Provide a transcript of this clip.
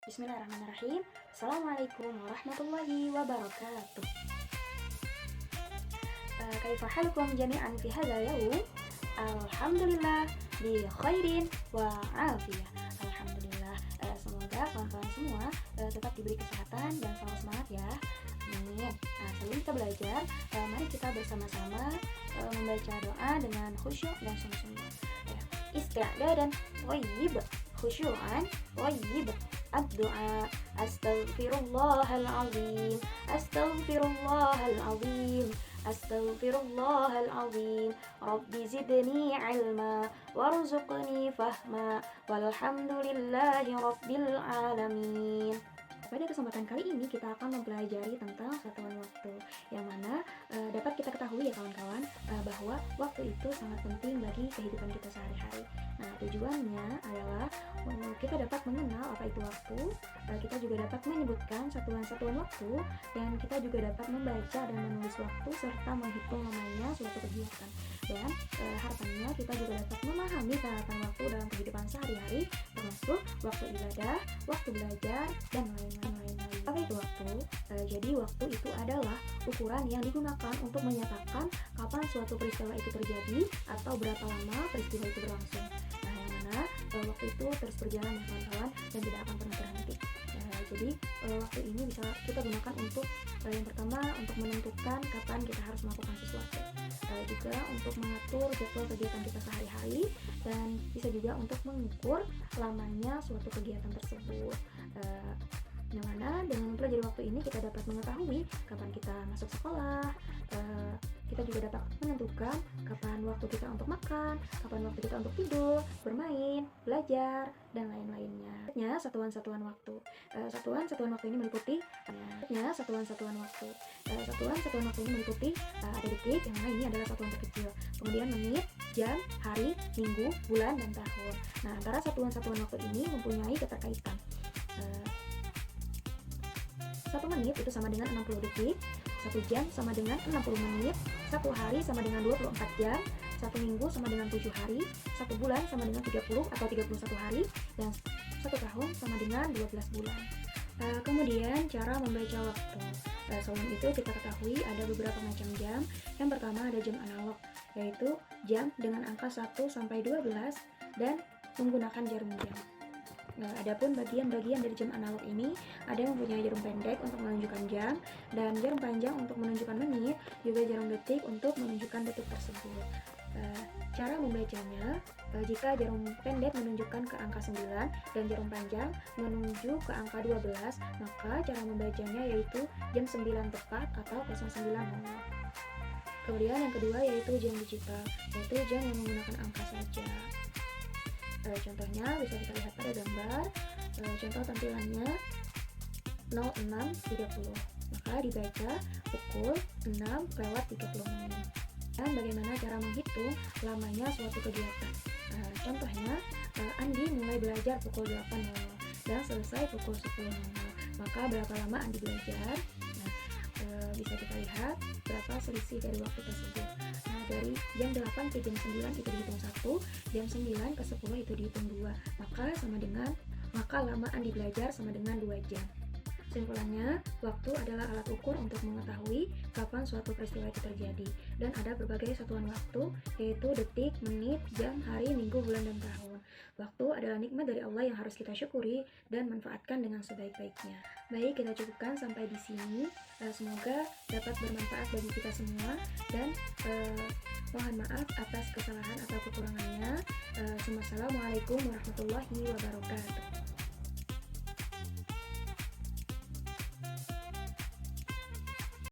Bismillahirrahmanirrahim. Assalamualaikum warahmatullahi wabarakatuh. Kaifa halukum jami'an fi hadzal yaum? Alhamdulillah bi khairin wa afiyah. Alhamdulillah. Semoga kawan-kawan semua tetap diberi kesehatan dan selalu semangat ya. Amin. Nah, sebelum kita belajar, mari kita bersama-sama membaca doa dengan khusyuk dan sungguh-sungguh. Isti'dadan thayyib, khusyu'an thayyib. Ad-du'a astaghfirullahalazim, astaghfirullahalazim, astaghfirullahalazim. Rabbi zidni ilma warzuqni fahma walhamdulillahi rabbil alamin. Pada kesempatan kali ini kita akan mempelajari tentang satuan waktu, yang mana dapat kita ketahui ya kawan-kawan, bahwa waktu itu sangat penting bagi kehidupan kita sehari-hari. Nah, tujuannya adalah kita dapat mengenal apa itu waktu, kita juga dapat menyebutkan satuan-satuan waktu, dan kita juga dapat membaca dan menulis waktu serta menghitung lamanya suatu kegiatan. Dan harapannya kita juga dapat memahami penerapan waktu dalam kehidupan sehari-hari, termasuk waktu ibadah, waktu belajar, dan lain-lain. Apa itu waktu? Jadi waktu itu adalah ukuran yang digunakan untuk menyatakan kapan suatu peristiwa itu terjadi atau berapa lama peristiwa itu berlangsung. Nah, yang mana waktu itu terus berjalan ya kawan-kawan dan tidak akan pernah berhenti. Jadi waktu ini bisa kita gunakan untuk yang pertama untuk menentukan kapan kita harus melakukan sesuatu, juga untuk mengatur jadwal kegiatan kita sehari-hari, dan bisa juga untuk mengukur lamanya suatu kegiatan tersebut. Yang mana dengan mempelajari waktu ini kita dapat mengetahui kapan kita masuk sekolah, kita juga dapat menentukan kapan waktu kita untuk makan, kapan waktu kita untuk tidur, bermain, belajar, dan lain-lainnya. Satuan-satuan waktu. Satuan-satuan waktu ini meliputi satuan-satuan waktu ini meliputi ada detik, yang mana ini adalah satuan terkecil. Kemudian menit, jam, hari, minggu, bulan, dan tahun. Nah, antara satuan-satuan waktu ini mempunyai keterkaitan. 1 menit itu sama dengan 60 detik, 1 jam sama dengan 60 menit, 1 hari sama dengan 24 jam, 1 minggu sama dengan 7 hari, 1 bulan sama dengan 30 atau 31 hari, dan 1 tahun sama dengan 12 bulan. Kemudian cara membaca waktu. Selain itu kita ketahui ada beberapa macam jam. Yang pertama ada jam analog, yaitu jam dengan angka 1 sampai 12 dan menggunakan jarum jam. Nah, adapun bagian-bagian dari jam analog ini ada yang mempunyai jarum pendek untuk menunjukkan jam, dan jarum panjang untuk menunjukkan menit, juga jarum detik untuk menunjukkan detik tersebut. Cara membacanya, jika jarum pendek menunjukkan ke angka 9 dan jarum panjang menuju ke angka 12, maka cara membacanya yaitu jam 9 tepat atau 09.00. Kemudian yang kedua yaitu jam digital, yaitu jam yang menggunakan angka saja. Contohnya bisa kita lihat pada gambar. Contoh tampilannya 06.30, maka dibaca pukul 6:30. Dan bagaimana cara menghitung lamanya suatu kegiatan? Contohnya Andi mulai belajar pukul 8.00 dan selesai pukul 10.00, maka berapa lama Andi belajar? Bisa kita lihat berapa selisih dari waktu tersebut. Dari jam 8 ke jam 9 itu dihitung 1, jam 9 ke 10 itu dihitung 2, maka lama Andi belajar sama dengan 2 jam. Kesimpulannya, waktu adalah alat ukur untuk mengetahui kapan suatu peristiwa itu terjadi, dan ada berbagai satuan waktu, yaitu detik, menit, jam, hari, minggu, bulan, dan tahun. Waktu adalah nikmat dari Allah yang harus kita syukuri dan manfaatkan dengan sebaik-baiknya. Baik, kita cukupkan sampai di sini. Semoga dapat bermanfaat bagi kita semua, dan mohon maaf atas kesalahan atau kekurangannya. Wassalamualaikum warahmatullahi wabarakatuh.